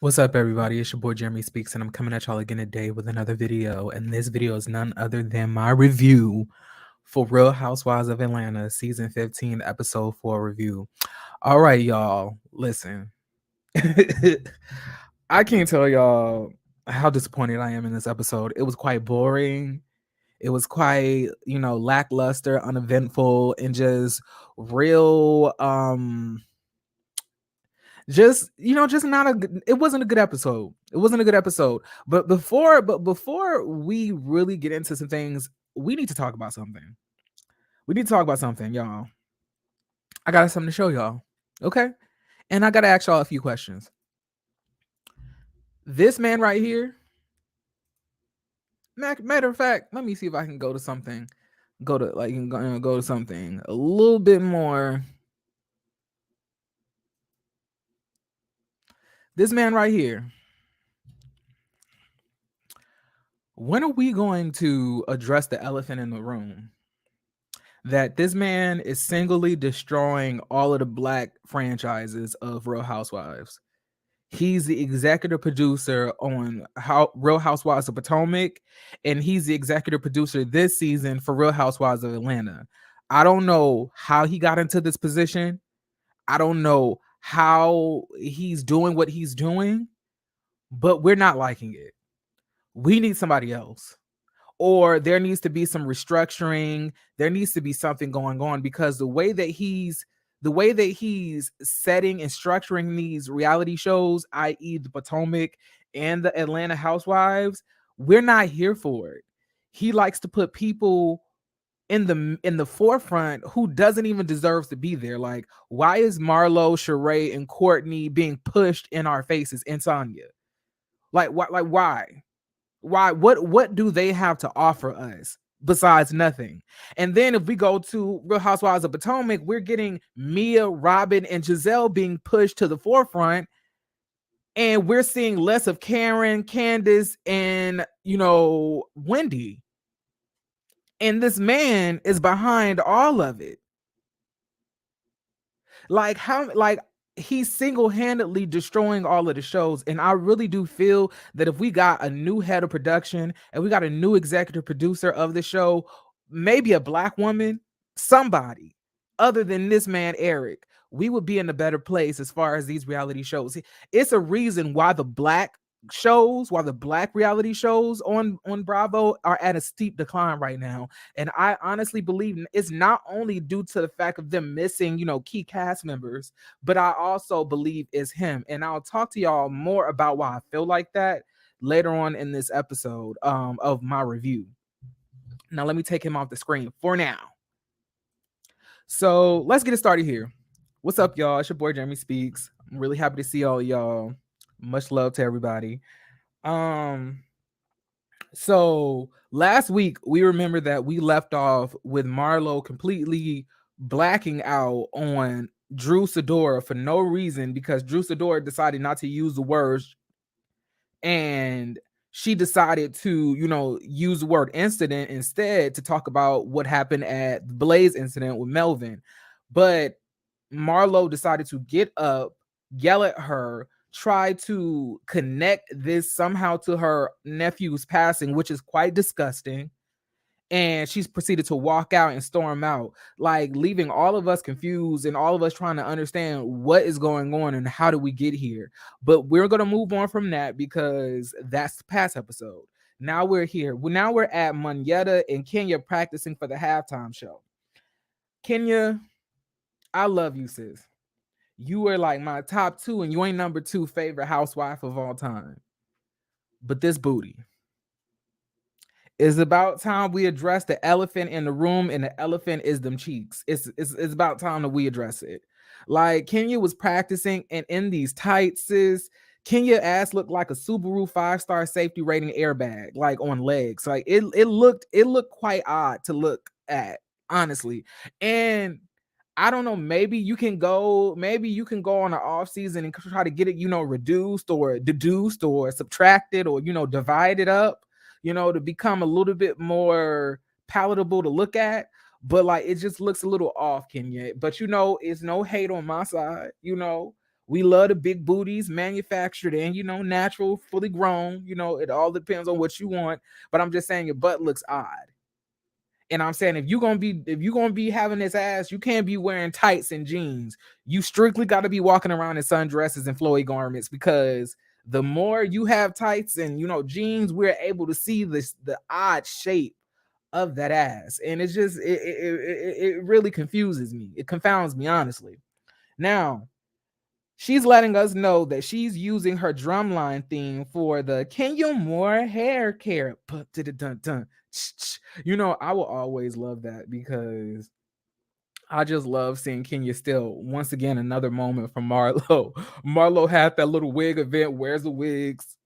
What's up, everybody? It's your boy Jeremy Speaks, and I'm coming at y'all again today with another video. And this video is none other than my review for Real Housewives of Atlanta season 15, episode 4 review. All right, y'all, listen. I can't tell y'all how disappointed I am in this episode. It was quite boring. It was quite, lackluster, uneventful, and just real just not a good, it wasn't a good episode. But before we really get into some things, we need to talk about something. Y'all. I got something to show y'all. Okay? And I gotta ask y'all a few questions. This man right here, matter of fact, let me see if I can go to something. Go to something a little bit more. This man right here. When are we going to address the elephant in the room? That this man is singly destroying all of the Black franchises of Real Housewives. He's the executive producer on Real Housewives of Potomac, and he's the executive producer this season for Real Housewives of Atlanta. I don't know how he got into this position. I don't know how he's doing what he's doing, but we're not liking it. We need somebody else. Or there needs to be some restructuring. There needs to be something going on, because the way that he's setting and structuring these reality shows, i.e. the Potomac and the Atlanta Housewives, we're not here for it. He likes to put people in the forefront who doesn't even deserve to be there. Like, why is Marlo, Sheree, and Courtney being pushed in our faces, and Sanya? Like, why? Why? What do they have to offer us besides nothing? And then if we go to Real Housewives of Potomac, we're getting Mia, Robin, and Giselle being pushed to the forefront, and we're seeing less of Karen, Candace, and Wendy. And this man is behind all of it. Like, how? Like, he's single-handedly destroying all of the shows. And I really do feel that if we got a new head of production and we got a new executive producer of the show, maybe a Black woman, somebody other than this man Eric, we would be in a better place as far as these reality shows. It's a reason why the Black reality shows on Bravo are at a steep decline right now. And I honestly believe it's not only due to the fact of them missing, key cast members, but I also believe it's him. And I'll talk to y'all more about why I feel like that later on in this episode of my review. Now, let me take him off the screen for now. So let's get it started here. What's up, y'all? It's your boy Jeremy Speaks. I'm really happy to see all y'all. Much love to everybody. So last week we remember that we left off with Marlo completely blacking out on Drew Sidora for no reason, because Drew Sidora decided not to use the words, and she decided to, use the word incident instead to talk about what happened at the Blaze incident with Melvin. But Marlo decided to get up, yell at her, try to connect this somehow to her nephew's passing, which is quite disgusting. And she's proceeded to walk out and storm out, like leaving all of us confused and all of us trying to understand what is going on and how did we get here. But we're going to move on from that because that's the past episode. Now we're here. Now we're at Monyetta and Kenya practicing for the halftime show. Kenya, I love you, sis. You were like my top two, and you ain't number two favorite housewife of all time. But this booty. It's about time we address the elephant in the room, and the elephant is them cheeks. It's about time that we address it. Like Kenya was practicing, and in these tights, sis, Kenya ass looked like a Subaru 5-star safety rating airbag, like on legs. Like it looked quite odd to look at, honestly. And I don't know, maybe you can go on an off season and try to get it, reduced or deduced or subtracted or divided up, to become a little bit more palatable to look at. But like it just looks a little off, Kenya. But it's no hate on my side. We love the big booties, manufactured and natural, fully grown. It all depends on what you want. But I'm just saying your butt looks odd. And I'm saying if you're gonna be having this ass, you can't be wearing tights and jeans. You strictly got to be walking around in sundresses and flowy garments, because the more you have tights and jeans, we're able to see the odd shape of that ass. And it's just it really confuses me. It confounds me, honestly. Now, she's letting us know that she's using her drumline theme for the Kenya Moore hair care. I will always love that because I just love seeing Kenya still. Once again, another moment from Marlo. Marlo had that little wig event. Where's the wigs?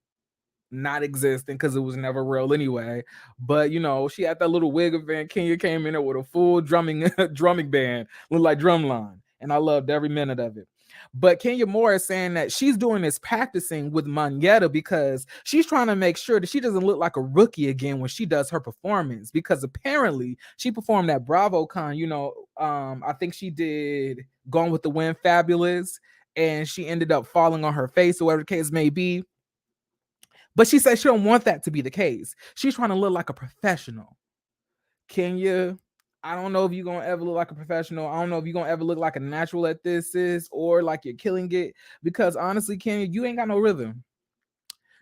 Not existing because it was never real anyway. But she had that little wig event. Kenya came in there with a full drumming drumming band, looked like drumline, and I loved every minute of it. But Kenya Moore is saying that she's doing this practicing with Monyetta because she's trying to make sure that she doesn't look like a rookie again when she does her performance. Because apparently she performed at BravoCon. I think she did Gone with the Wind Fabulous, and she ended up falling on her face or whatever the case may be. But she said she don't want that to be the case. She's trying to look like a professional. Kenya, I don't know if you're gonna ever look like a professional. I don't know if you're gonna ever look like a natural at this, sis, or like you're killing it. Because honestly, Kenya, you ain't got no rhythm.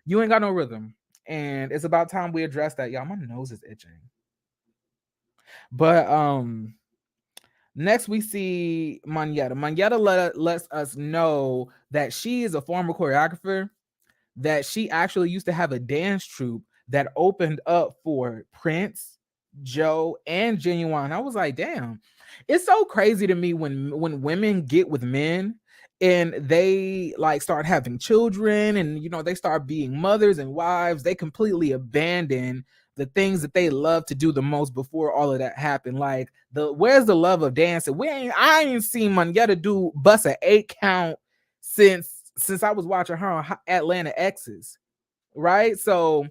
You ain't got no rhythm. And it's about time we address that. Y'all, my nose is itching. But next we see Monyetta. Monyetta lets us know that she is a former choreographer, that she actually used to have a dance troupe that opened up for Prince, Joe, and Genuine. I was like, damn, it's so crazy to me when women get with men and they like start having children and they start being mothers and wives. They completely abandon the things that they love to do the most before all of that happened. Like where's the love of dancing? I ain't seen Monyetta do bust an 8 count since I was watching her on Atlanta X's, right? So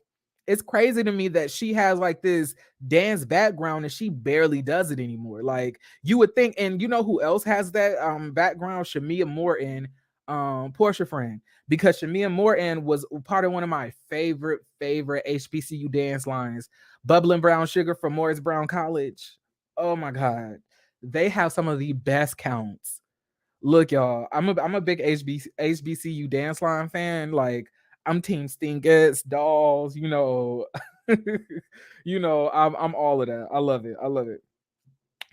it's crazy to me that she has like this dance background and she barely does it anymore. Like you would think, and who else has that background? Shamia Morton, Portia friend, because Shamia Morton was part of one of my favorite HBCU dance lines, Bubbling Brown Sugar from Morris Brown College. Oh my God. They have some of the best counts. Look, y'all, I'm a big HBCU dance line fan. Like I'm Team Stingets, Dolls, I'm all of that. I love it. I love it.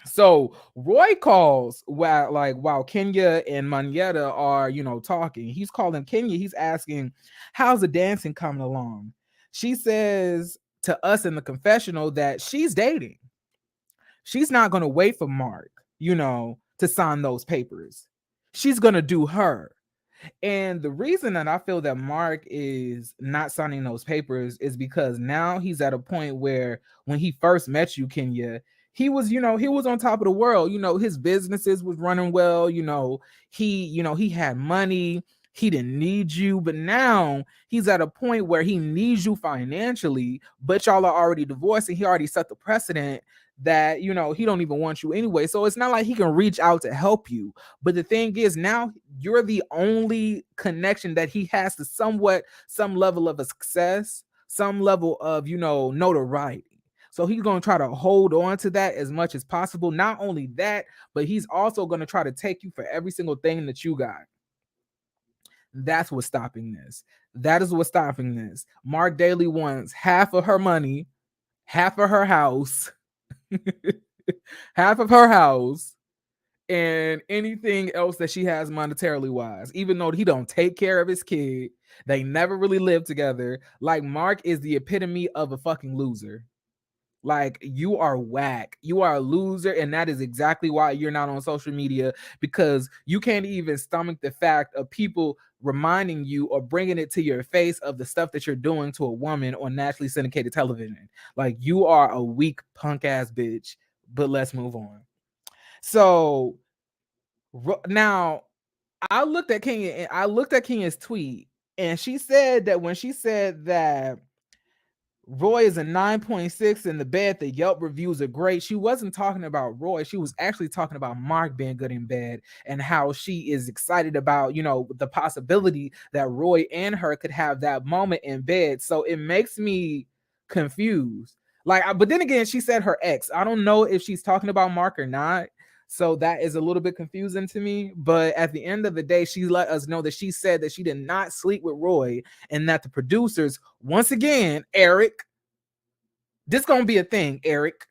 So Roy calls while Kenya and Monyetta are, talking. He's calling Kenya. He's asking, how's the dancing coming along? She says to us in the confessional that she's dating. She's not gonna wait for Mark, to sign those papers. She's gonna do her. And the reason that I feel that Mark is not signing those papers is because now he's at a point where when he first met you, Kenya, he was on top of the world. His businesses was running well. He had money. He didn't need you, but now he's at a point where he needs you financially, but y'all are already divorced and he already set the precedent that he don't even want you anyway. So it's not like he can reach out to help you. But the thing is, now you're the only connection that he has to some level of a success, some level of notoriety. So he's going to try to hold on to that as much as possible. Not only that, but he's also going to try to take you for every single thing that you got. That's what's stopping this. That is what's stopping this. Mark Daly wants half of her money, half of her house, half of her house, and anything else that she has monetarily wise. Even though he don't take care of his kid, they never really live together. Like, Mark is the epitome of a fucking loser. Like, you are whack. You are a loser, and that is exactly why you're not on social media, because you can't even stomach the fact of people reminding you or bringing it to your face of the stuff that you're doing to a woman on nationally syndicated television. Like, you are a weak punk ass bitch. But let's move on. So now I looked at Kenya and I looked at Kenya's tweet, and she said that when she said that Roy is a 9.6 in the bed, the Yelp reviews are great, she wasn't talking about Roy. She was actually talking about Mark being good in bed and how she is excited about, the possibility that Roy and her could have that moment in bed. So it makes me confused. But then again, she said her ex. I don't know if she's talking about Mark or not. So that is a little bit confusing to me. But at the end of the day, she let us know that she said that she did not sleep with Roy, and that the producers, once again, Eric, this gonna be a thing, Eric.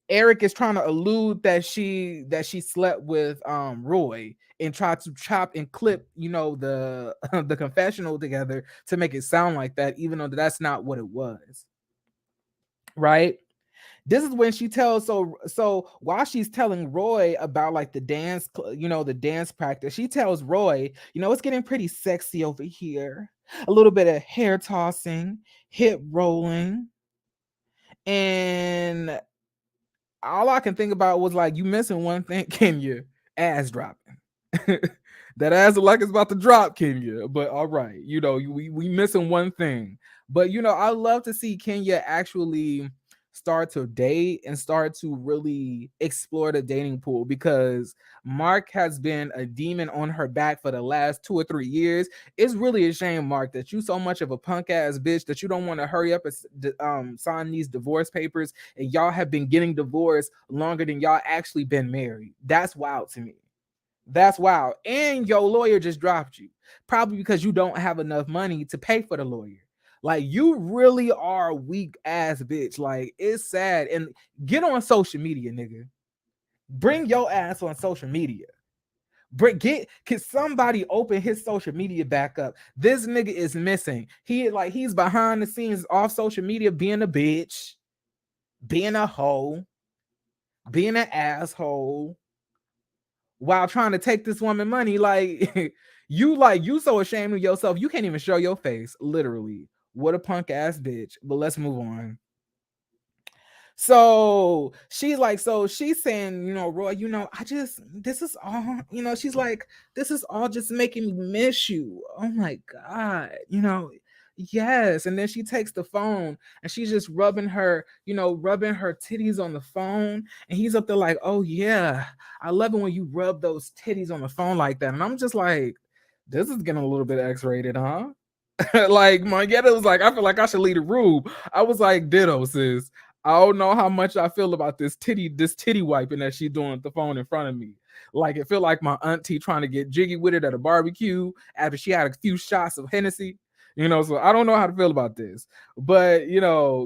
Eric is trying to allude that she slept with Roy and tried to chop and clip, the the confessional together to make it sound like that, even though that's not what it was. Right? This is when she tells, so while she's telling Roy about like the dance, the dance practice, she tells Roy, it's getting pretty sexy over here. A little bit of hair tossing, hip rolling, and all I can think about was like, you missing one thing, Kenya, ass dropping. That ass look like it's about to drop, Kenya. But all right, we missing one thing. But I love to see Kenya actually start to date and start to really explore the dating pool, because Mark has been a demon on her back for the last 2 or 3 years. It's really a shame, Mark, that you so much of a punk ass bitch that you don't want to hurry up and sign these divorce papers, and y'all have been getting divorced longer than y'all actually been married. That's wild to me. That's wild. And your lawyer just dropped you, probably because you don't have enough money to pay for the lawyer. Like, you really are a weak ass bitch. Like, it's sad. And get on social media, nigga. Bring your ass on social media. Can somebody open his social media back up? This nigga is missing. He's behind the scenes off social media, being a bitch, being a hoe, being an asshole, while trying to take this woman money. Like, you so ashamed of yourself, you can't even show your face, literally. What a punk ass bitch. But let's move on. So she's saying, Roy, this is all, she's like, this is all just making me miss you. Oh my God, yes. And then she takes the phone and she's just rubbing her titties on the phone. And he's up there like, oh yeah, I love it when you rub those titties on the phone like that. And I'm just like, this is getting a little bit X-rated, huh? Like, Mangetta was like, I feel like I should leave the room. I was like, ditto, sis. I don't know how much I feel about this titty wiping that she's doing with the phone in front of me. Like, it feel like my auntie trying to get jiggy with it at a barbecue after she had a few shots of Hennessy. So I don't know how to feel about this. But,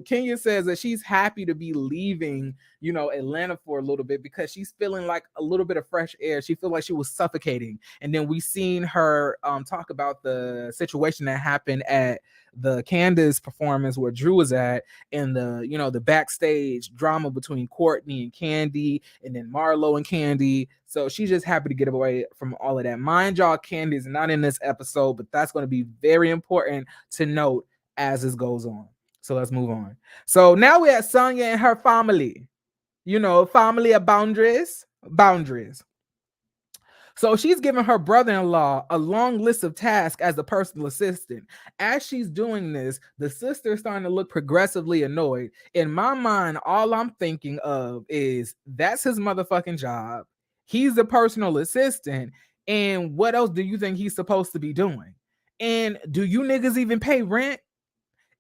Kenya says that she's happy to be leaving, Atlanta for a little bit, because she's feeling like a little bit of fresh air. She felt like she was suffocating. And then we seen her talk about the situation that happened at the Candace performance where Drew was at, and the backstage drama between Courtney and Candy, and then Marlo and Candy. So she's just happy to get away from all of that. Mind y'all, Candy is not in this episode, but that's going to be very important to note as this goes on. So let's move on. So now we're at Sanya and her family. Family of boundaries. So she's giving her brother-in-law a long list of tasks as a personal assistant. As she's doing this, the sister's starting to look progressively annoyed. In my mind, all I'm thinking of is, that's his motherfucking job. He's a personal assistant. And what else do you think he's supposed to be doing? And do you niggas even pay rent?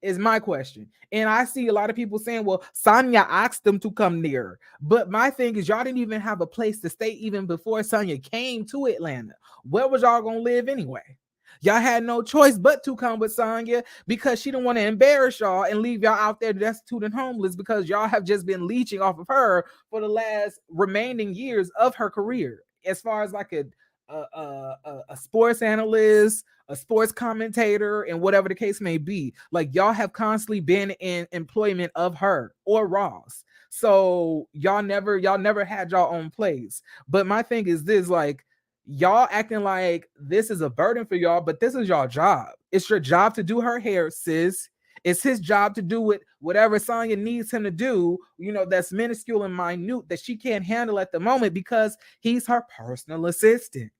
Is my question. And I see a lot of people saying, well, Sanya asked them to come near. But my thing is, y'all didn't even have a place to stay even before Sanya came to Atlanta. Where was y'all gonna live anyway? Y'all had no choice but to come with Sanya because she didn't want to embarrass y'all and leave y'all out there destitute and homeless because y'all have just been leeching off of her for the last remaining years of her career. As far as like a sports analyst, a sports commentator, and whatever the case may be. Like y'all have constantly been in employment of her or Ross. So y'all never had y'all own place. But my thing is this, like, y'all acting like this is a burden for y'all, but this is y'all job. It's your job to do her hair, sis. It's his job to do whatever Sanya needs him to do, that's minuscule and minute that she can't handle at the moment because he's her personal assistant.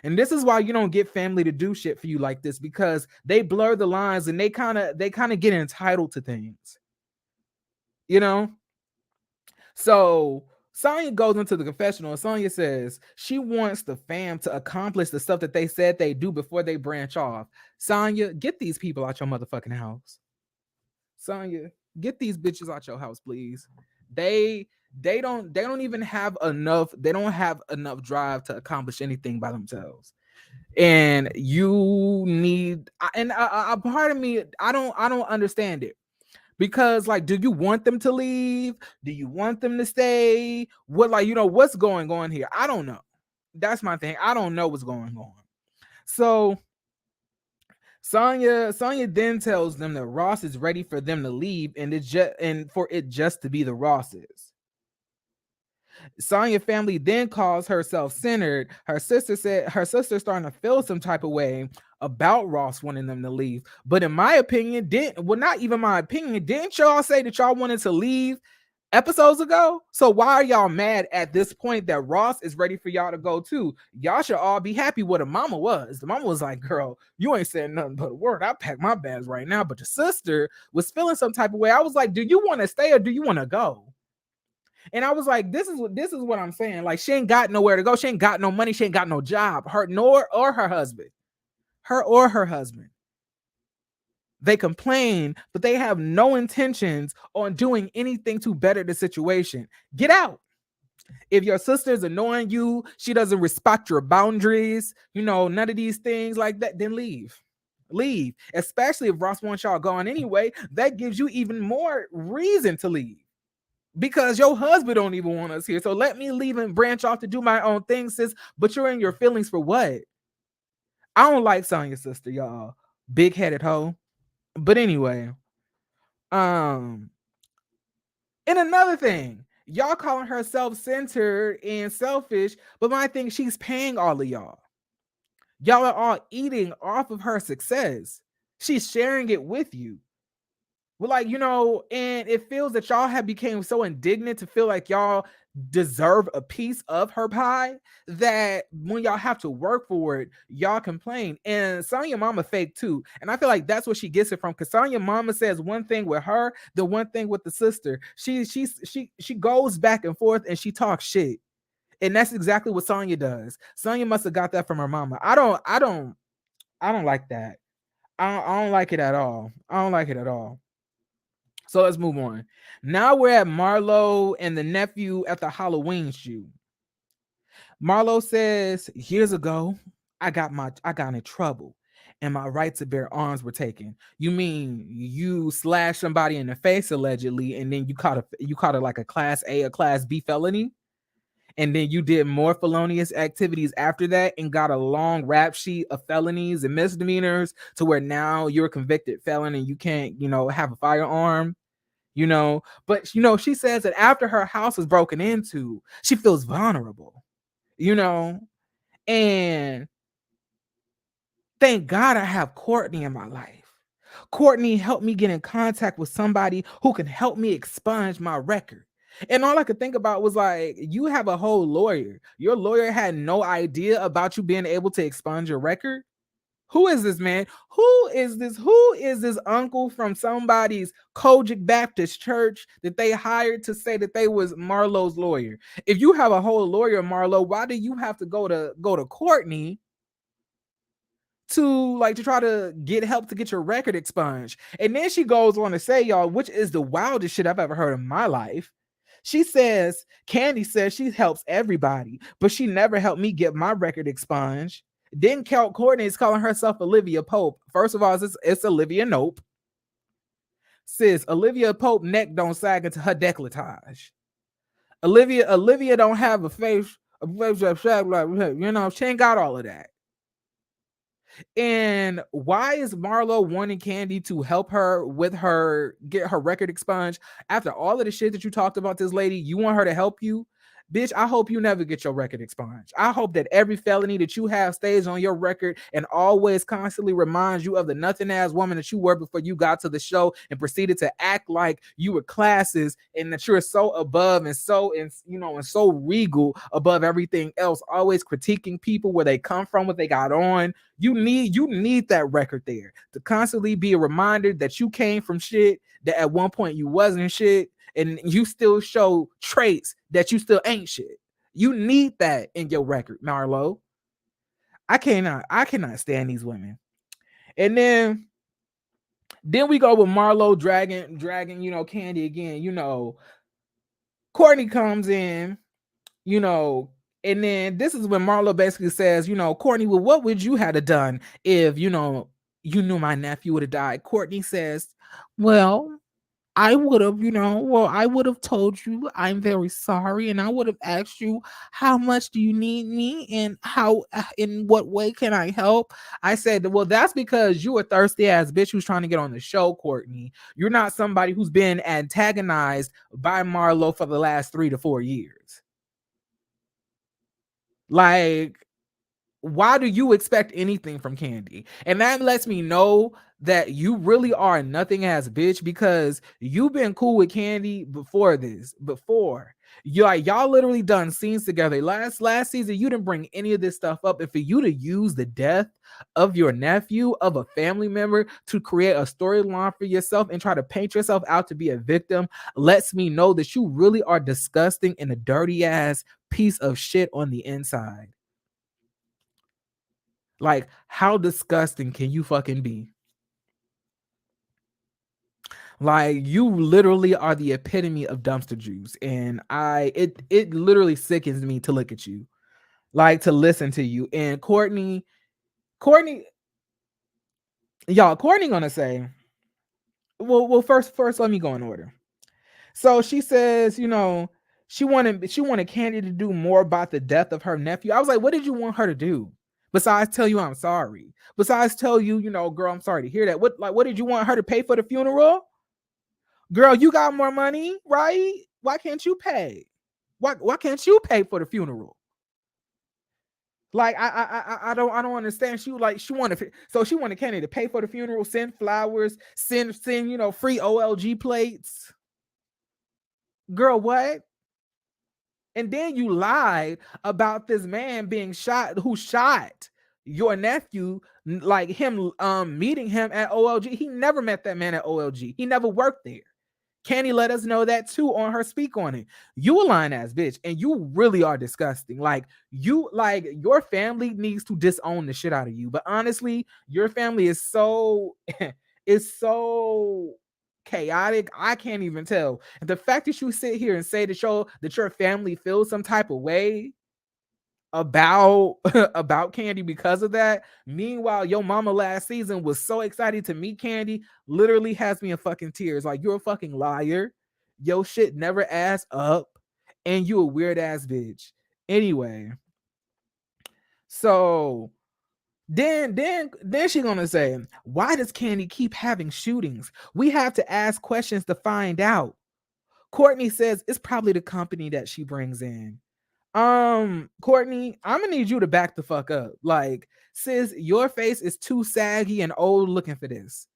And this is why you don't get family to do shit for you like this, because they blur the lines and they kind of get entitled to things. You know? So Sanya goes into the confessional and Sanya says she wants the fam to accomplish the stuff that they said they do before they branch off. Sanya, get these people out your motherfucking house. Sanya, get these bitches out your house, please. They don't even have enough. They don't have enough drive to accomplish anything by themselves. And you need, and a part of me, I don't understand it. Because, like, do you want them to leave? Do you want them to stay? What's going on here? I don't know. That's my thing. I don't know what's going on. So Sanya then tells them that Ross is ready for them to leave, and for it just to be the Rosses. Sanya family then calls her self-centered. Her sister said her sister's starting to feel some type of way about Ross wanting them to leave. But in my opinion, not even my opinion, didn't y'all say that y'all wanted to leave episodes ago? So why are y'all mad at this point that Ross is ready for y'all to go too? Y'all should all be happy what the mama was. The mama was like, girl, you ain't saying nothing but a word. I pack my bags right now. But the sister was feeling some type of way. I was like, do you want to stay or do you want to go? And I was like, this is what I'm saying. Like, she ain't got nowhere to go. She ain't got no money. She ain't got no job. Her husband. Her or her husband. They complain, but they have no intentions on doing anything to better the situation. Get out. If your sister's annoying you, she doesn't respect your boundaries, none of these things like that, then leave. Leave. Especially if Ross wants y'all gone anyway, that gives you even more reason to leave. Because your husband don't even want us here. So let me leave and branch off to do my own thing, sis. But you're in your feelings for what? I don't like Sanya's sister, y'all. Big-headed hoe. But anyway. And another thing. Y'all calling her self-centered and selfish. But my thing, she's paying all of y'all. Y'all are all eating off of her success. She's sharing it with you. Well, and it feels that y'all have become so indignant to feel like y'all deserve a piece of her pie that when y'all have to work for it, y'all complain. And Sanya mama fake too. And I feel like that's where she gets it from. Because Sanya mama says one thing with her, the one thing with the sister. She goes back and forth and she talks shit. And that's exactly what Sanya does. Sanya must have got that from her mama. I don't like that. I don't like it at all. I don't like it at all. So let's move on. Now we're at Marlo and the nephew at the Halloween shoot. Marlo says, years ago, I got in trouble and my right to bear arms were taken. You mean you slashed somebody in the face allegedly, and then you caught it like a class A or class B felony? And then you did more felonious activities after that and got a long rap sheet of felonies and misdemeanors to where now you're a convicted felon and you can't, have a firearm. But she says that after her house was broken into, she feels vulnerable, and thank God I have Courtney in my life. Courtney helped me get in contact with somebody who can help me expunge my record. And all I could think about was like, you have a whole lawyer. Your lawyer had no idea about you being able to expunge your record. Who is this man? Who is this uncle from somebody's Kojic Baptist church that they hired to say that they was Marlo's lawyer? If you have a whole lawyer, Marlo, why do you have to go to Courtney to try to get help to get your record expunged. And then she goes on to say, y'all, which is the wildest shit I've ever heard in my life. She says, Candy says she helps everybody, but she never helped me get my record expunged. Then Courtney is calling herself Olivia Pope. First of all, it's Olivia Nope. Sis, Olivia Pope neck don't sag into her decolletage. Olivia don't have a face that sag like, she ain't got all of that. And why is Marlo wanting Candy to help her with her get her record expunged after all of the shit that you talked about this lady? You want her to help you? Bitch, I hope you never get your record expunged. I hope that every felony that you have stays on your record and always constantly reminds you of the nothing ass woman that you were before you got to the show and proceeded to act like you were classes and that you're so above and so and so regal above everything else, always critiquing people where they come from, what they got on. You need that record there to constantly be a reminder that you came from shit, that at one point you wasn't shit, and you still show traits that you still ain't shit. You need that in your record, Marlo. I cannot stand these women. And then we go with Marlo dragging, Candy again. Courtney comes in, and then this is when Marlo basically says, Courtney, well, what would you have done if, you knew my nephew would have died? Courtney says, well, I would have, I would have told you I'm very sorry, and I would have asked you how much do you need me, and in what way can I help? I said, well, that's because you a thirsty ass bitch who's trying to get on the show, Courtney. You're not somebody who's been antagonized by Marlo for the last 3 to 4 years. Like, why do you expect anything from Candy? And that lets me know that you really are a nothing ass bitch, because you've been cool with Candy before this. Y'all literally done scenes together. Last season, you didn't bring any of this stuff up. And for you to use the death of your nephew, of a family member, to create a storyline for yourself and try to paint yourself out to be a victim, lets me know that you really are disgusting and a dirty ass piece of shit on the inside. Like, how disgusting can you fucking be? Like, you literally are the epitome of dumpster juice, and it literally sickens me to look at you, like, to listen to you. And Courtney, y'all, Courtney gonna say, well, first, let me go in order. So she says, she wanted Candy to do more about the death of her nephew. I was like, what did you want her to do? Besides tell you I'm sorry. Besides tell you, girl, I'm sorry to hear that. What did you want her to pay for the funeral? Girl, you got more money, right? Why can't you pay? Why can't you pay for the funeral? Like, I don't understand. She wanted Kenny to pay for the funeral, send flowers, send free OLG plates. Girl, what? And then you lied about this man being shot, who shot your nephew, like him meeting him at OLG. He never met that man at OLG. He never worked there. Candy let us know that too on her Speak On It. You a lying ass bitch, and you really are disgusting. Like, your family needs to disown the shit out of you. But honestly, your family is so is so chaotic. I can't even tell. And the fact that you sit here and say that your family feels some type of way about about Candy because of that. Meanwhile, your mama last season was so excited to meet Candy, literally has me in fucking tears. Like, you're a fucking liar. Yo shit never adds up, and you a weird ass bitch. Anyway, so then she gonna say, why does Candy keep having shootings? We have to ask questions to find out. Courtney says it's probably the company that she brings in. Courtney, I'm gonna need you to back the fuck up. Like, sis, your face is too saggy and old looking for this.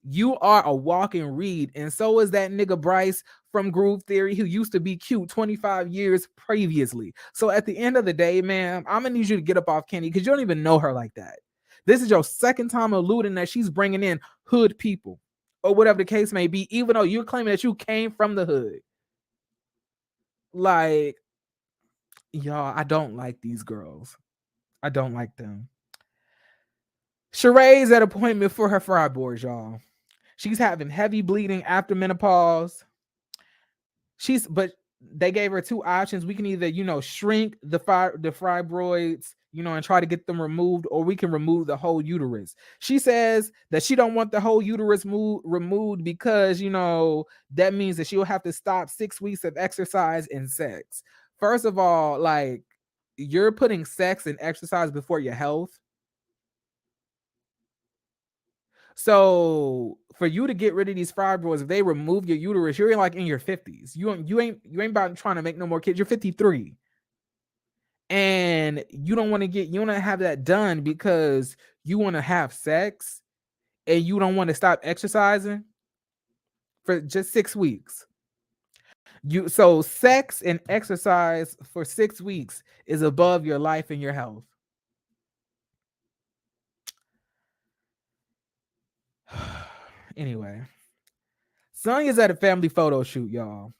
You are a walking read, and so is that nigga Bryce from Groove Theory, who used to be cute 25 years previously. So at the end of the day, man, I'm gonna need you to get up off Kenny, because you don't even know her like that. This is your second time alluding that she's bringing in hood people, or whatever the case may be, even though you're claiming that you came from the hood. Like, y'all, I don't like these girls. I don't like them. Sheree's at appointment for her fibroids, y'all. She's having heavy bleeding after menopause. But they gave her two options. We can either, shrink the fibroids, and try to get them removed, or we can remove the whole uterus. She says that she don't want the whole uterus removed because, that means that she'll have to stop 6 weeks of exercise and sex. First of all, like, you're putting sex and exercise before your health. So for you to get rid of these fibroids, if they remove your uterus, you're like in your 50s. You ain't about trying to make no more kids. You're 53. And you don't want to have that done because you want to have sex and you don't want to stop exercising for just 6 weeks. So sex and exercise for 6 weeks is above your life and your health. Anyway, Sanya's at a family photo shoot, y'all.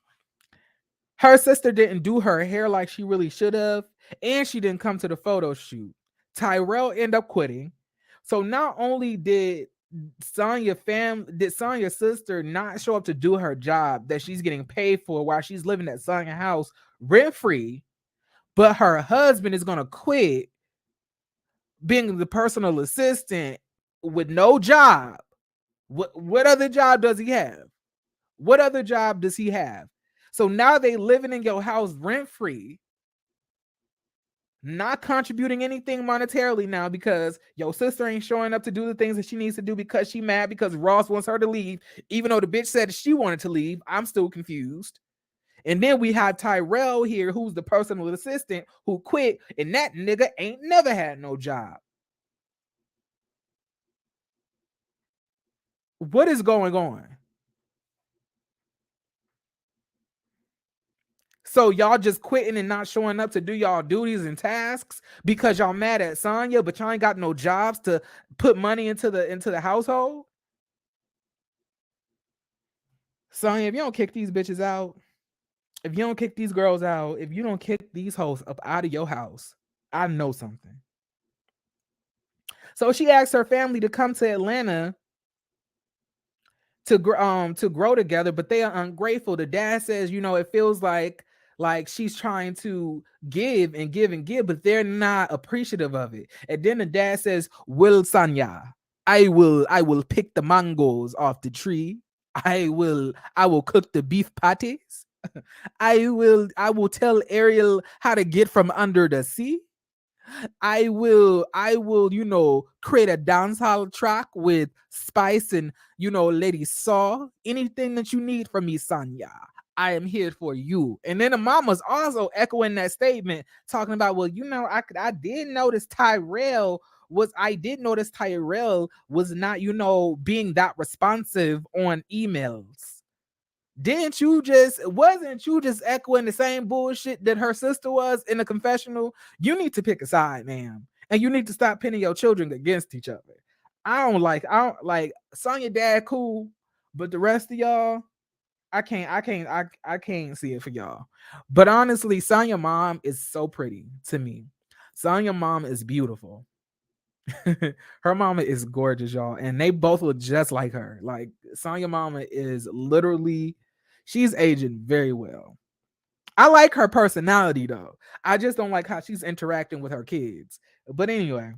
Her sister didn't do her hair like she really should have, and she didn't come to the photo shoot. Tyrell ended up quitting. So not only did Sanya's sister not show up to do her job that she's getting paid for while she's living at Sanya house rent free, but her husband is gonna quit being the personal assistant with no job. What other job does he have? What other job does he have? So now they living in your house rent free, not contributing anything monetarily now because your sister ain't showing up to do the things that she needs to do because she mad because Ross wants her to leave, even though the bitch said she wanted to leave. I'm still confused. And then we have Tyrell here, who's the personal assistant who quit, and that nigga ain't never had no job. What is going on? So y'all just quitting and not showing up to do y'all duties and tasks because y'all mad at Sanya, but y'all ain't got no jobs to put money into the household. Sanya, if you don't kick these bitches out, if you don't kick these girls out, if you don't kick these hoes up out of your house, I know something. So she asked her family to come to Atlanta to grow together, but they are ungrateful. The dad says, it feels like she's trying to give and give and give, but they're not appreciative of it. And then the dad says, "Will Sanya, I will pick the mangoes off the tree. I will cook the beef patties. I will tell Ariel how to get from under the sea. I will, create a dancehall track with Spice and, Lady Saw. Anything that you need from me, Sanya, I am here for you." And then the mama's also echoing that statement, talking about, well, I did notice Tyrell was not, being that responsive on emails. Wasn't you just echoing the same bullshit that her sister was in the confessional? You need to pick a side, ma'am. And you need to stop pitting your children against each other. I don't like Sonya dad cool, but the rest of y'all, I can't see it for y'all. But honestly, Sonya mom is so pretty to me. Sonya mom is beautiful. Her mama is gorgeous, y'all, and they both look just like her. Like Sonya mama is literally, she's aging very well. I like her personality though. I just don't like how she's interacting with her kids. But anyway,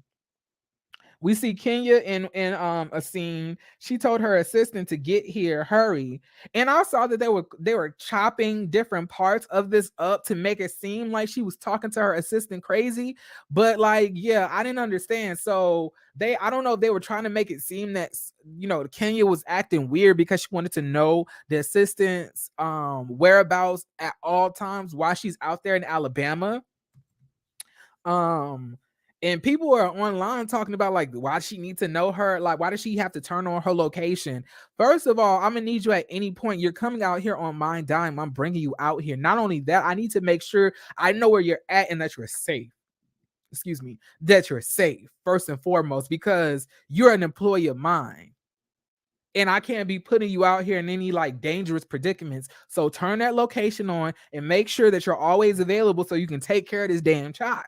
we see Kenya in a scene. She told her assistant to get here, hurry. And I saw that they were chopping different parts of this up to make it seem like she was talking to her assistant crazy. But yeah, I didn't understand. So I don't know if they were trying to make it seem that Kenya was acting weird because she wanted to know the assistant's whereabouts at all times while she's out there in Alabama. And people are online talking about why she need to know her, why does she have to turn on her location? First of all, I'm gonna need you at any point. You're coming out here on my dime. I'm bringing you out here. Not only that, I need to make sure I know where you're at and that you're safe. Excuse me, that you're safe first and foremost, because you're an employee of mine. And I can't be putting you out here in any dangerous predicaments. So turn that location on and make sure that you're always available so you can take care of this damn child.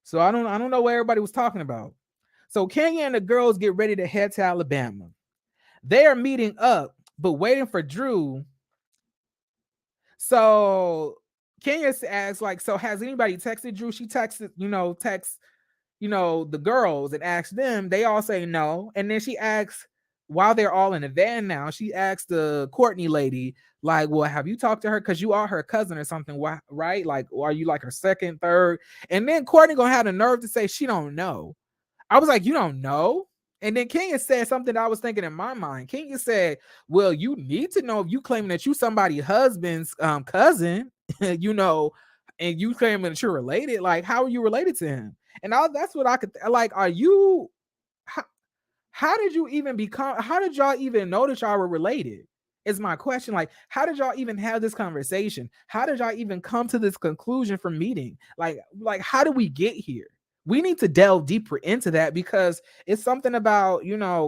So I don't know what everybody was talking about. So Kenya and the girls get ready to head to Alabama. They are meeting up, but waiting for Drew. So Kenya asks, like, so has anybody texted Drew? She texted, the girls and asked them. They all say no. And then she asks, while they're all in the van now, she asks the Courtney lady, like, well, have you talked to her? Because you are her cousin or something, right? Like, or are you like her second, third? And then Courtney gonna have the nerve to say she don't know. I was like, you don't know? And then Kenya said something that I was thinking in my mind. Kenya said, well, you need to know if you claiming that you somebody's husband's cousin, and you claiming that you're related. Like, how are you related to him? And that's what I could, like, are you, how did you even become, how did y'all even know that y'all were related? Is my question. Like, how did y'all even have this conversation? How did y'all even come to this conclusion from meeting? Like, how did we get here? We need to delve deeper into that, because it's something about,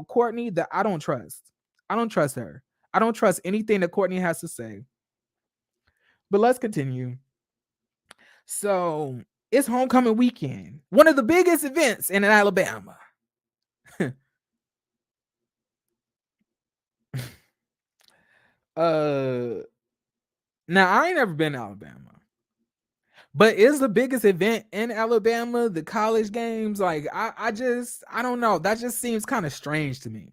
Courtney that I don't trust. I don't trust her. I don't trust anything that Courtney has to say. But let's continue. So it's homecoming weekend, one of the biggest events in Alabama. Now I ain't never been to Alabama, but is the biggest event in Alabama the college games? Like, I don't know. That just seems kind of strange to me.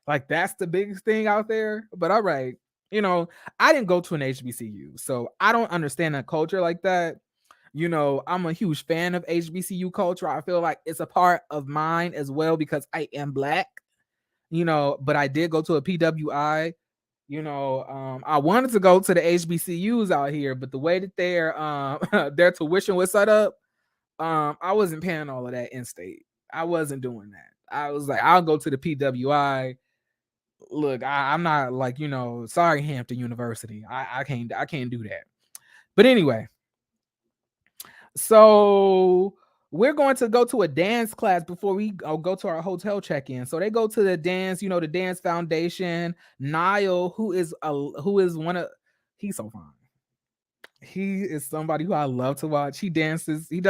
Like, that's the biggest thing out there. But all right, I didn't go to an HBCU, so I don't understand that culture like that. I'm a huge fan of HBCU culture. I feel like it's a part of mine as well because I am Black. But I did go to a PWI. I wanted to go to the HBCUs out here, but the way that their tuition was set up, I wasn't paying all of that in state. I wasn't doing that. I was like, I'll go to the PWI. Look, I'm not like, sorry, Hampton University. I can't do that. But anyway, so we're going to go to a dance class before we go to our hotel check-in. So they go to the dance, the dance foundation. Niall, who is one of, he's so fine. He is somebody who I love to watch. He dances. He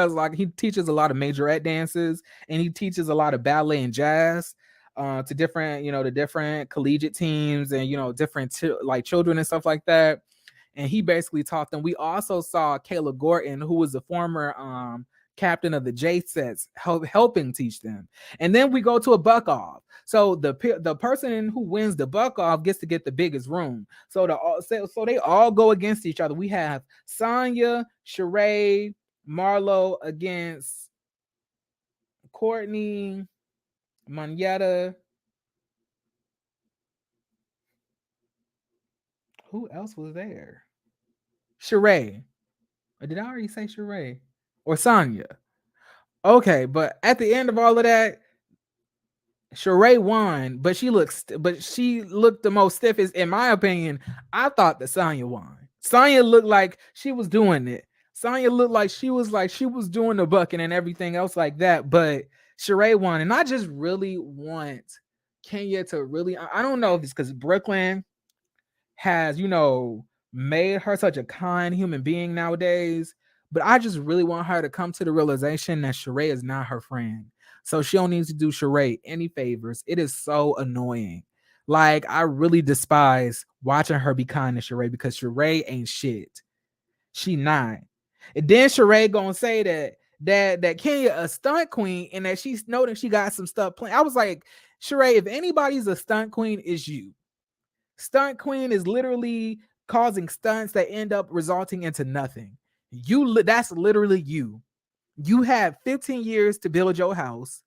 teaches a lot of majorette dances, and he teaches a lot of ballet and jazz to different, the different collegiate teams and different like children and stuff like that. And he basically taught them. We also saw Kayla Gorton, who was the former captain of the J sets, helping teach them. And then we go to a buck off. So the person who wins the buck off gets to get the biggest room. So they all go against each other. We have Sanya, Sheree, Marlo against Courtney, Monyetta. Who else was there? Sheree. Or did I already say Sheree? Or Sanya? Okay, but at the end of all of that, Sheree won, but she looked the most stiffest, in my opinion. I thought that Sanya won. Sanya looked like she was doing it. Sanya looked like she was doing the bucking and everything else like that. But Sheree won, and I just really want Kenya to really. I don't know if it's because Brooklyn has, made her such a kind human being nowadays. But I just really want her to come to the realization that Sheree is not her friend. So she don't need to do Sheree any favors. It is so annoying. Like, I really despise watching her be kind to Sheree because Sheree ain't shit. She not. And then Sheree gonna say that Kenya a stunt queen and that she's noting she got some stuff playing. I was like, Sheree, if anybody's a stunt queen, is you. Stunt queen is literally causing stunts that end up resulting into nothing. That's literally you. You had 15 years to build your house,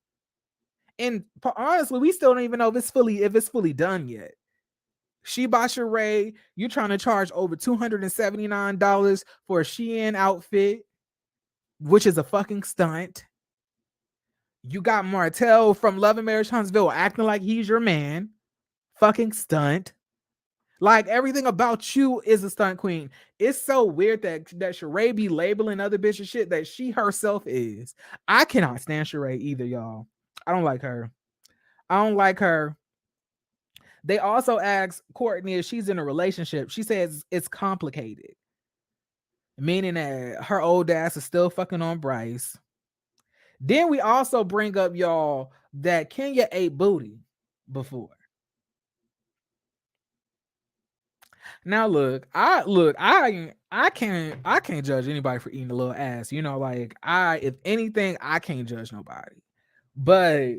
and honestly, we still don't even know if it's fully done yet. She bought Sheree. You trying to charge over $279 for a Shein outfit, which is a fucking stunt. You got Martell from Love and Marriage Huntsville acting like he's your man. Fucking stunt. Like, everything about you is a stunt queen. It's so weird that Sheree be labeling other bitches shit that she herself is. I cannot stand Sheree either, y'all. I don't like her. I don't like her. They also asked Courtney if she's in a relationship. She says it's complicated, meaning that her old ass is still fucking on Bryce. Then we also bring up, y'all, that Kenya ate booty before. Now I can't judge anybody for eating a little ass. Like, if anything, I can't judge nobody. But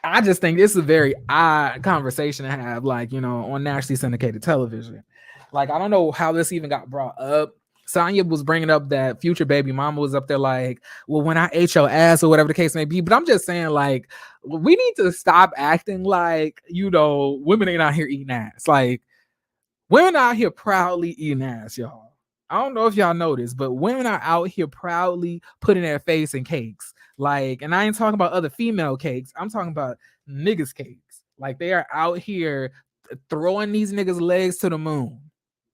I just think this is a very odd conversation to have, like, on nationally syndicated television. Like, I don't know how this even got brought up. Sanya was bringing up that future baby mama was up there like, well, when I ate your ass or whatever the case may be. But I'm just saying, like, we need to stop acting like, women ain't out here eating ass. Like, women out here proudly eating ass, y'all. I don't know if y'all know this, but women are out here proudly putting their face in cakes. Like, and I ain't talking about other female cakes. I'm talking about niggas cakes. Like, they are out here throwing these niggas' legs to the moon.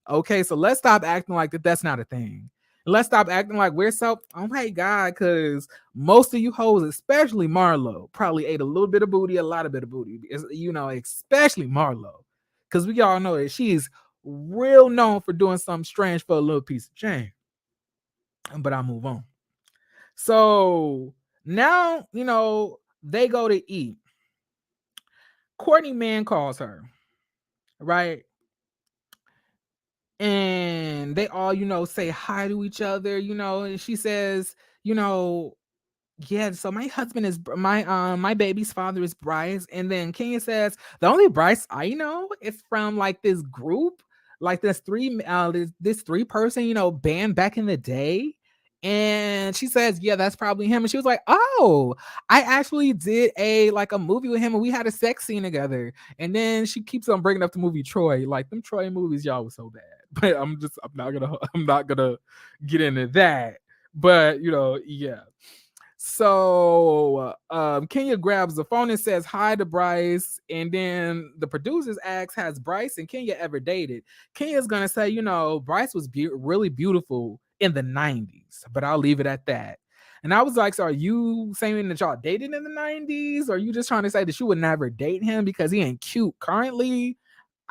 Okay, so let's stop acting like that's not a thing. Let's stop acting like we're so, oh my God, because most of you hoes, especially Marlo, probably ate a little bit of booty, a lot of bit of booty. Especially Marlo. Because we all know that she's real known for doing something strange for a little piece of change. But I'll move on. So now, they go to eat. Courtney Mann calls her, right? And they all, say hi to each other, and she says, yeah, so my husband is my baby's father is Bryce. And then Kenya says, the only Bryce I know is from like this group, like this three person, band back in the day. And she says, yeah, that's probably him. And she was like, oh, I actually did a movie with him and we had a sex scene together. And then she keeps on bringing up the movie Troy. Like, them Troy movies, y'all, was so bad. But I'm not gonna get into that. But yeah. So Kenya grabs the phone and says hi to Bryce, and then the producers ask, has Bryce and Kenya ever dated? Kenya's gonna say, Bryce was really beautiful in the 90s, but I'll leave it at that. And I was like, so are you saying that y'all dated in the 90s, or are you just trying to say that you would never date him because he ain't cute currently?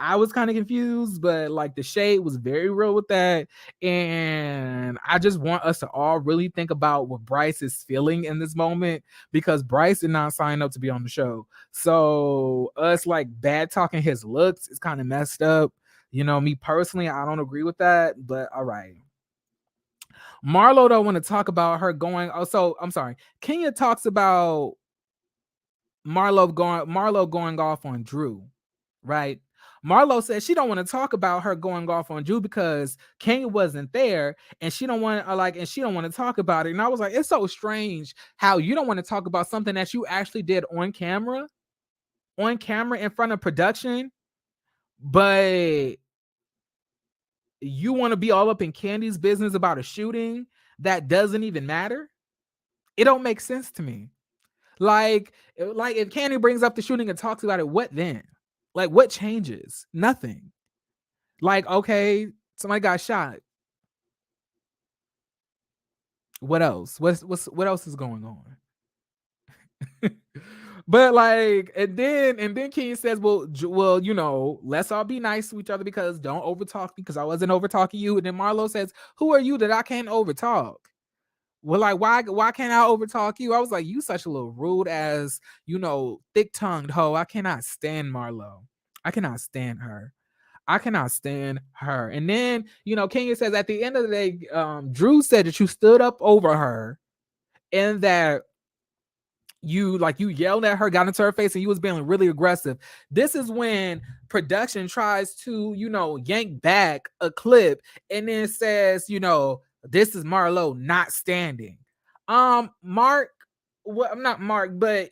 I was kind of confused, but like the shade was very real with that. And I just want us to all really think about what Bryce is feeling in this moment, because Bryce did not sign up to be on the show. So us like bad talking his looks is kind of messed up. Me personally, I don't agree with that, but all right. Marlo don't want to talk about her going. Oh, so I'm sorry. Kenya talks about Marlo going off on Drew, right? Marlo says she don't want to talk about her going off on Drew because Kenya wasn't there, and she don't want to talk about it. And I was like, it's so strange how you don't want to talk about something that you actually did on camera in front of production, but you want to be all up in Candy's business about a shooting that doesn't even matter. It don't make sense to me. Like if Candy brings up the shooting and talks about it, what then? Like, what changes? Nothing. Like, okay, somebody got shot. What else? What else is going on? But like, and then King says, well, let's all be nice to each other because don't overtalk me because I wasn't overtalking you. And then Marlo says, who are you that I can't overtalk? Well, like, why can't I overtalk you? I was like, you such a little rude as, thick-tongued hoe. I cannot stand Marlo. I cannot stand her. And then, Kenya says at the end of the day, Drew said that you stood up over her and that you yelled at her, got into her face, and you was being really aggressive. This is when production tries to, yank back a clip and then says, this is Marlo not standing. Mark, well, I'm not Mark, but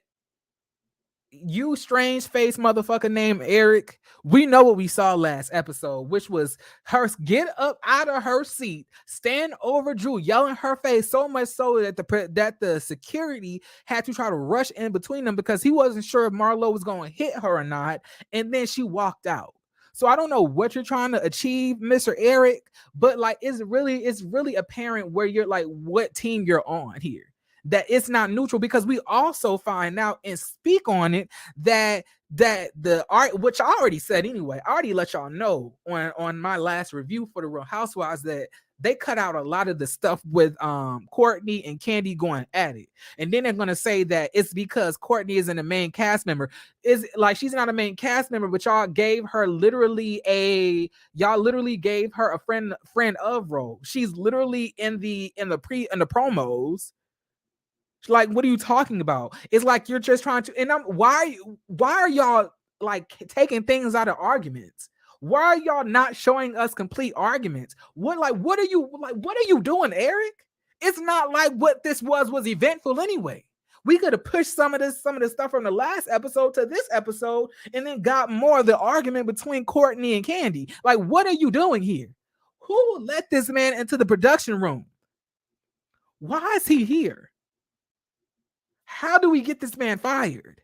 you strange face motherfucker named Eric, we know what we saw last episode, which was her get up out of her seat, stand over Drew, yelling her face, so much so that the security had to try to rush in between them because he wasn't sure if Marlo was going to hit her or not, and then she walked out. So I don't know what you're trying to achieve, Mr. Eric, but like it's really apparent where you're like what team you're on here. That it's not neutral, because we also find out and speak on it that the art, which I already said anyway, I already let y'all know on my last review for the Real Housewives, that they cut out a lot of the stuff with Courtney and Candy going at it. And then they're gonna say that it's because Courtney isn't a main cast member. Is like she's not a main cast member, but y'all gave her literally a friend of role. She's literally in the promos. Like, what are you talking about? It's like you're just trying to, and why are y'all like taking things out of arguments? Why are y'all not showing us complete arguments? What are you doing, Eric? It's not like what this was eventful anyway. We could have pushed some of the stuff from the last episode to this episode and then got more of the argument between Courtney and Candy. Like, what are you doing here? Who let this man into the production room? Why is he here? How do we get this man fired?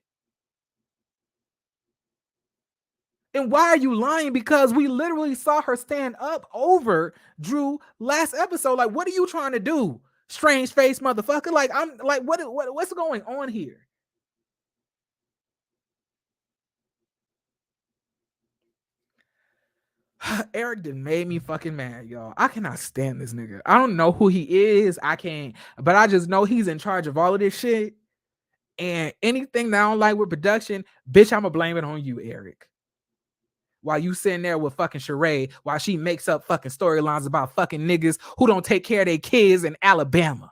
And why are you lying? Because we literally saw her stand up over Drew last episode. Like, what are you trying to do? Strange face motherfucker. Like, I'm like, what's going on here? Eric done made me fucking mad, y'all. I cannot stand this nigga. I don't know who he is. I can't, but I just know he's in charge of all of this shit. And anything that I don't like with production, bitch, I'ma blame it on you, Eric. While you sitting there with fucking Sheree, while she makes up fucking storylines about fucking niggas who don't take care of their kids in Alabama.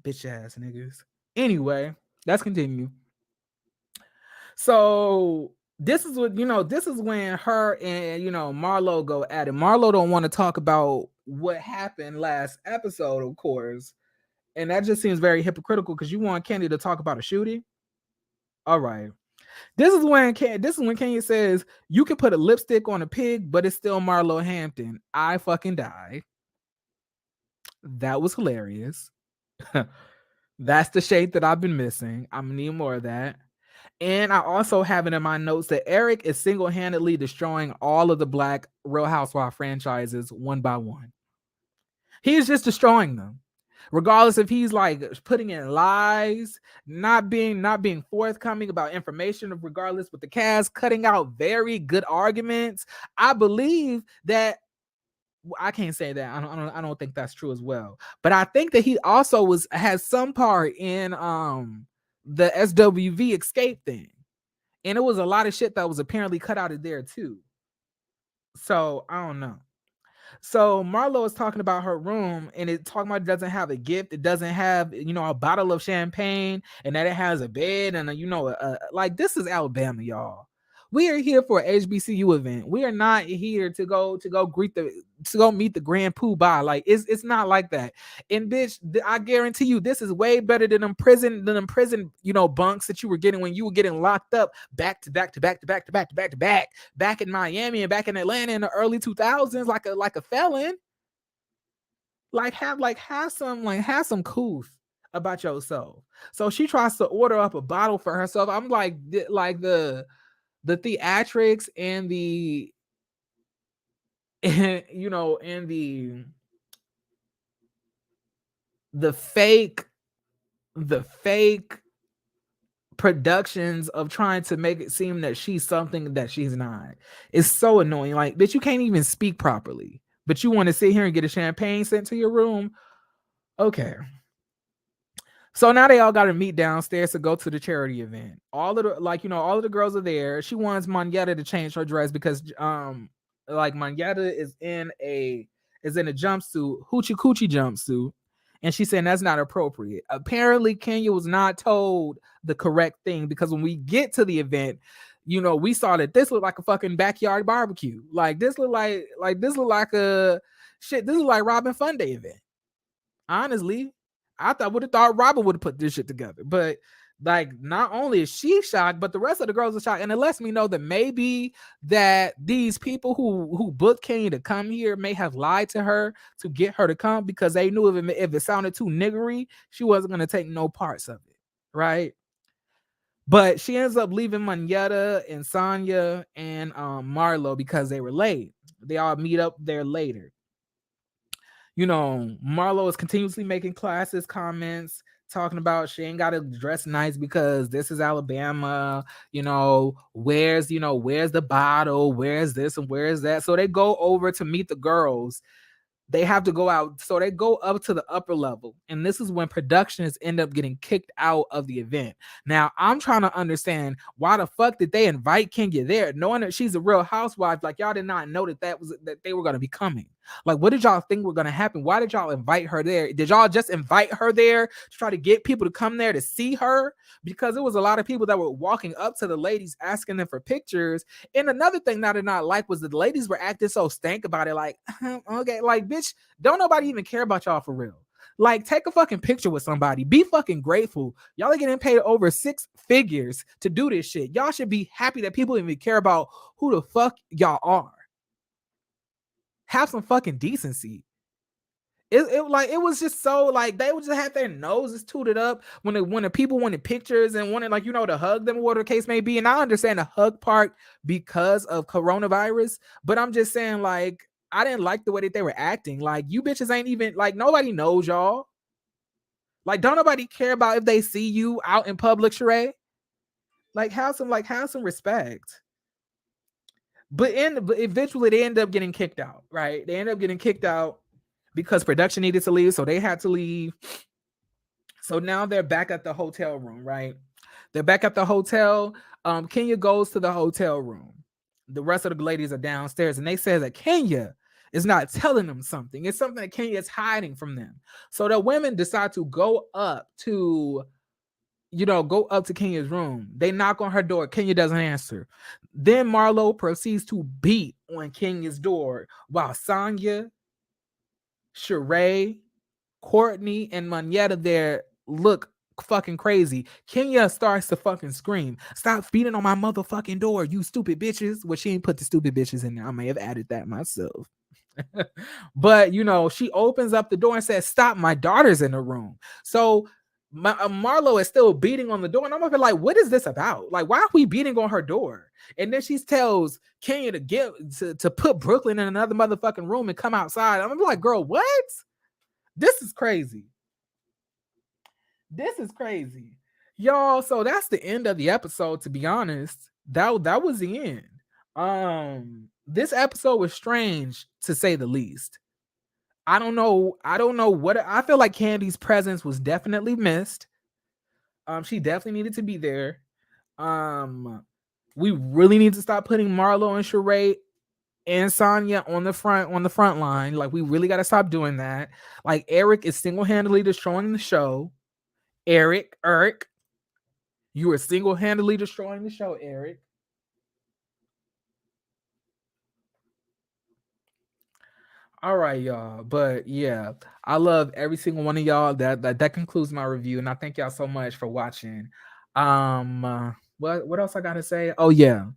Bitch ass niggas. Anyway, let's continue. So this is what, this is when her and, Marlo go at it. Marlo don't want to talk about what happened last episode, of course. And that just seems very hypocritical because you want Candy to talk about a shooting. All right. This is when Kenya says you can put a lipstick on a pig, but it's still Marlo Hampton. I fucking died. That was hilarious. That's the shade that I've been missing. I'm gonna need more of that. And I also have it in my notes that Eric is single-handedly destroying all of the Black Real Housewives franchises one by one. He's just destroying them. Regardless if he's like putting in lies, not being forthcoming about information, regardless with the cast, cutting out very good arguments. I believe that I can't say that. I don't think that's true as well. But I think that he also has some part in the SWV escape thing. And it was a lot of shit that was apparently cut out of there too. So I don't know. So Marlo is talking about her room, and it talking about it doesn't have a gift. It doesn't have, a bottle of champagne, and that it has a bed and like this is Alabama, y'all. We are here for an HBCU event. We are not here to go meet the Grand Poobah. Like it's not like that. And bitch, I guarantee you, this is way better than them prison, bunks that you were getting when you were getting locked up back to back back in Miami and back in Atlanta in the early 2000s, like a felon. Have some couth about yourself. So she tries to order up a bottle for herself. I'm like the theatrics and the and the fake productions of trying to make it seem that she's something that she's not. It's so annoying. Like, bitch, you can't even speak properly, but you want to sit here and get a champagne sent to your room. Okay. So now they all got to meet downstairs to go to the charity event. All of the girls are there. She wants Monyetta to change her dress because Monyetta is in a jumpsuit, hoochie coochie jumpsuit, and she's saying that's not appropriate. Apparently, Kenya was not told the correct thing because when we get to the event, we saw that this looked like a fucking backyard barbecue. Like this looked like this looked like a shit. This is like Robin Fun Day event. Honestly. I would have thought Robin would have put this shit together. But like, not only is she shocked, but the rest of the girls are shocked. And it lets me know that maybe that these people who booked Kenya to come here may have lied to her to get her to come because they knew if it sounded too niggery, she wasn't going to take no parts of it. Right. But she ends up leaving Monyetta and Sanya and Marlo because they were late. They all meet up there later. Marlo is continuously making classist comments talking about she ain't gotta dress nice because this is Alabama. Where's the bottle? Where's this and where's that? So they go over to meet the girls. They have to go out, so they go up to the upper level, and this is when productions end up getting kicked out of the event. Now I'm trying to understand, why the fuck did they invite Kenya there, knowing that she's a real housewife? Like, y'all did not know that they were going to be coming. Like, what did y'all think were going to happen? Why did y'all invite her there? Did y'all just invite her there to try to get people to come there to see her? Because there was a lot of people that were walking up to the ladies asking them for pictures. And another thing that I did not like was that the ladies were acting so stank about it. Like, okay, like, bitch, don't nobody even care about y'all for real. Like, take a fucking picture with somebody. Be fucking grateful. Y'all are getting paid over 6 figures to do this shit. Y'all should be happy that people even care about who the fuck y'all are. Have some fucking decency. It was just so, like, they would just have their noses tooted up when the people wanted pictures and wanted, like, to hug them, whatever the case may be. And I understand the hug part because of coronavirus, but I'm just saying, like, I didn't like the way that they were acting. Like, you bitches ain't even, like, nobody knows y'all. Like, don't nobody care about if they see you out in public, Sheree. Like, have some respect. But eventually they end up getting kicked out, right? They end up getting kicked out because production needed to leave, so they had to leave. So now they're back at the hotel room, right? They're back at the hotel. Kenya goes to the hotel room. The rest of the ladies are downstairs, and they say that Kenya is not telling them something. It's something that Kenya is hiding from them. So the women decide to go up to Kenya's room. They knock on her door. Kenya doesn't answer. Then Marlo proceeds to beat on Kenya's door while Sanya, Sheree, Courtney, and Manetta there look fucking crazy. Kenya starts to fucking scream, "Stop beating on my motherfucking door, you stupid bitches." Well, she ain't put the stupid bitches in there. I may have added that myself. But she opens up the door and says, "Stop, my daughter's in the room." So Marlo is still beating on the door, and I'm gonna be like, what is this about? Like, why are we beating on her door? And then she tells Kenya to put Brooklyn in another motherfucking room and come outside. I'm gonna be like, girl, what? This is crazy. This is crazy, y'all. So that's the end of the episode. To be honest, that was the end. This episode was strange, to say the least. I don't know what, I feel like Candy's presence was definitely missed. She definitely needed to be there. We really need to stop putting Marlo and Sheree and Sanya on the front line. Like, we really got to stop doing that. Like, Eric is single-handedly destroying the show. Eric, you are single-handedly destroying the show, Eric. All right, y'all. But yeah, I love every single one of y'all. That concludes my review, and I thank y'all so much for watching. What else I gotta say? Oh yeah,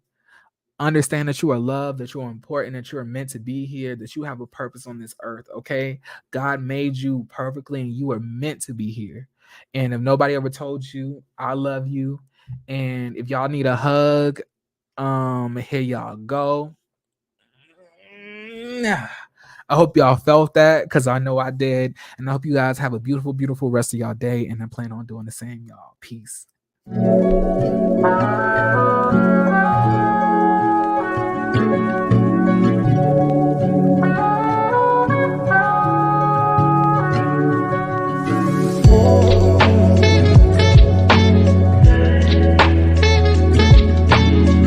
understand that you are loved, that you are important, that you are meant to be here, that you have a purpose on this earth. Okay, God made you perfectly, and you are meant to be here. And if nobody ever told you, I love you. And if y'all need a hug, here y'all go. I hope y'all felt that, because I know I did. And I hope you guys have a beautiful, beautiful rest of y'all day. And I plan on doing the same, y'all. Peace.